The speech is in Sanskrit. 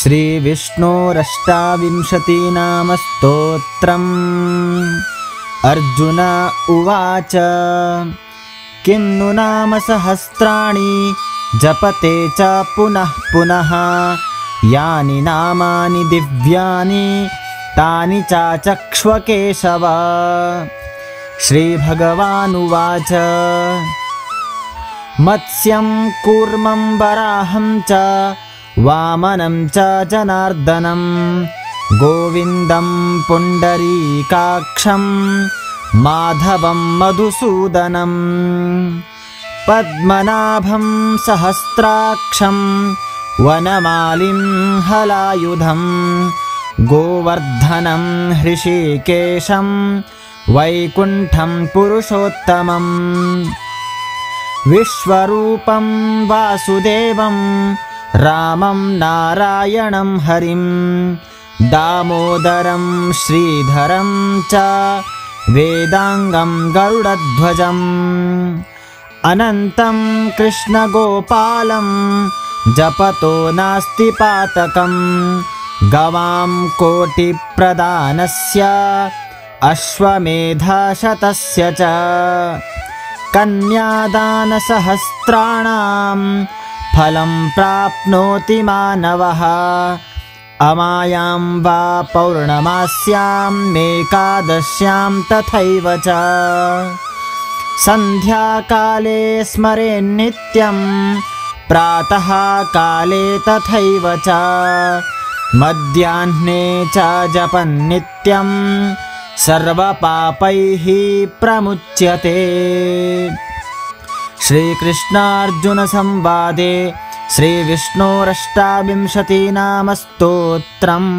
श्रीविष्णोरष्टाविंशतिनाम स्तोत्रम्। अर्जुन उवाच किं नु नाम सहस्राणि जपते च पुनः पुनः यानि नामानि दिव्यानि तानि चाचक्ष्व केशव। श्रीभगवानुवाच मत्स्यं कूर्मं वराहं च वामनं च जनार्दनं गोविन्दं पुण्डरीकाक्षं माधवं मधुसूदनं पद्मनाभं सहस्राक्षं वनमालिं हलायुधं गोवर्धनं हृषीकेशं वैकुण्ठं पुरुषोत्तमं विश्वरूपं वासुदेवं रामं नारायणं हरिं दामोदरं श्रीधरं च वेदांगं गरुडध्वजम् अनन्तं कृष्णगोपालं जपतो नास्ति पातकं गवां कोटिप्रदानस्य अश्वमेधशतस्य च कन्यादानसहस्राणां फलं प्राप्नोति मानवः अमायां वा पौर्णमास्यां एकादश्यां तथैव च सन्ध्याकाले स्मरेन्नित्यं प्रातः काले तथैव च मध्याह्ने च जपन्नित्यं सर्वपापैः प्रमुच्यते। श्रीकृष्णार्जुनसंवादे श्रीविष्णोरष्टाविंशतिनाम स्तोत्रम्।